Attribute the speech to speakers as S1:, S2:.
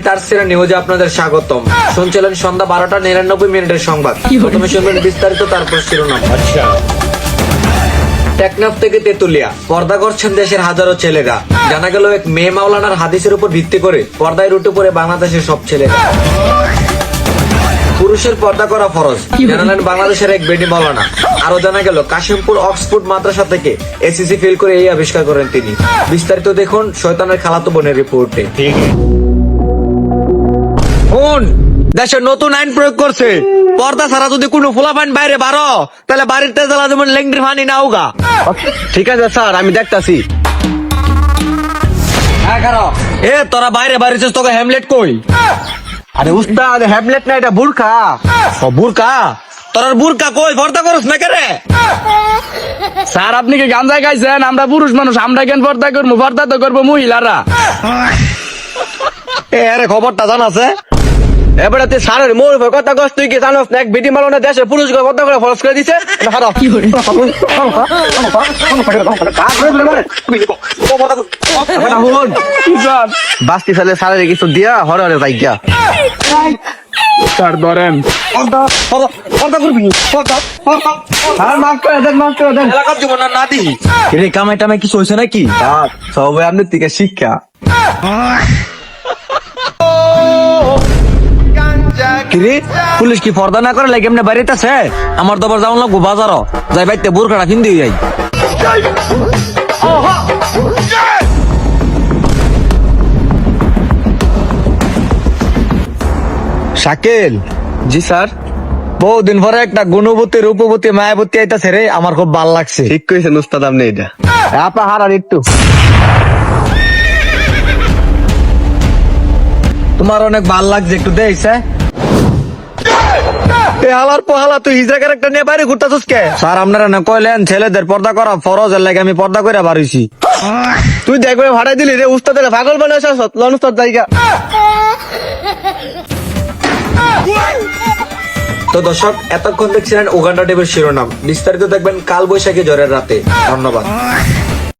S1: তার সেরা নিউজে আপনাদের স্বাগতম। শুনছিলেন সন্ধ্যা 12:99 সংবাদ। প্রথমে শুনবেন বিস্তারিত, তারপর শিরোনাম। টেকনাফ থেকে তেতুলিয়া পর্দা করছেন দেশের হাজারো ছেলেরা। জানা গেল এক মেয়ে মাওলানার হাদিসের উপর ভিত্তি করে পর্দায় উঠে পড়ে বাংলাদেশের সব ছেলেরা। পুরুষের পর্দা করা ফরজ, জানালেন বাংলাদেশের এক বেডি মাওলানা। আরো জানা গেল কাশিমপুর অক্সফোর্ড মাদ্রাসা থেকে এসএসসি ফেল করে এই আবিষ্কার করেন তিনি। বিস্তারিত দেখুন শয়তানের খালাতো বোনের রিপোর্টে। দেশের নতুন আইন প্রয়োগ করছে, পর্দা ছাড়া যদি কোনো ফুলাফাইন বাইরে বারো তাহলে বাড়ির তেজালা যেমন লেংটির ফানি না উগা।
S2: ঠিক আছে স্যার, আমি দেখতাছি।
S1: এ তোরা বাইরে বাড়িছিস, তোকে হ্যামলেট কই?
S2: আরে উস্তাদ, হ্যাবলেট না, এটা বুরকা।
S1: বুরকা? তোর বুরকা কই? পর্দা করস না কেরে?
S3: স্যার আপনি কি গাঞ্জায় খাইছেন? আমরা পুরুষ মানুষ, আমরা কেন পর্দা করবো? পর্দা তো করবো মহিলারা।
S1: এ আরে খবরটা জানাছে?
S2: এবারে তুই স্যারের মোর কথা কস, তুই কি জানোস না এক বেটি মালনে দেশে পুরুষকে পর্দা করে ফরজ করে দিছে? বাস্তি ফেলে স্যারের কিছু দিয়া হরে হরে যাই গিয়া।
S3: স্যার ধরেন।
S1: এলাকার জীবন না দি রে, কামাই টামাই কিছু হয়েছে নাকি?
S2: সবাই আপনার থেকে শিক্ষা।
S1: কিরে পুলিশ কি পর্দা না করে লাগে এমনি বাড়িতে আছে? আমার দবার যাওয়ান লাগবো বাজারও, যাই বাইতে বুরকাটা কিন দিয়ে যাই। শাকিল।
S2: জি স্যার।
S1: বহুদিন পরে একটা গুণবতী রূপবতী মায়াবতী আইতাছে রে, আমার খুব ভাল লাগছে।
S2: ঠিক কইছেন উস্তাদ আপনি এটা।
S1: আপা হারার একটু তোমার অনেক ভাল লাগছে, একটু দেখছে। হালার পোহালা তুই হিজরাকের একটা নিয়ে বাইরে ঘুরতেছিস কে? স্যার আপনারা না কইলেন ছেলেদের পর্দা করা ফরজ, এর লাগে আমি পর্দা করে বাড়িছি।
S2: তুই দেখবে ভাড়াই দিলি রে, উস্তাদের পাগল বানাইছ। লন উস্তাদ জায়গা।
S1: তো দর্শক, এতক্ষণ দেখছিলেন উগান্ডা টিভির শিরোনাম। বিস্তারিত দেখবেন কাল বৈশাখী ঝড়ের রাতে। ধন্যবাদ।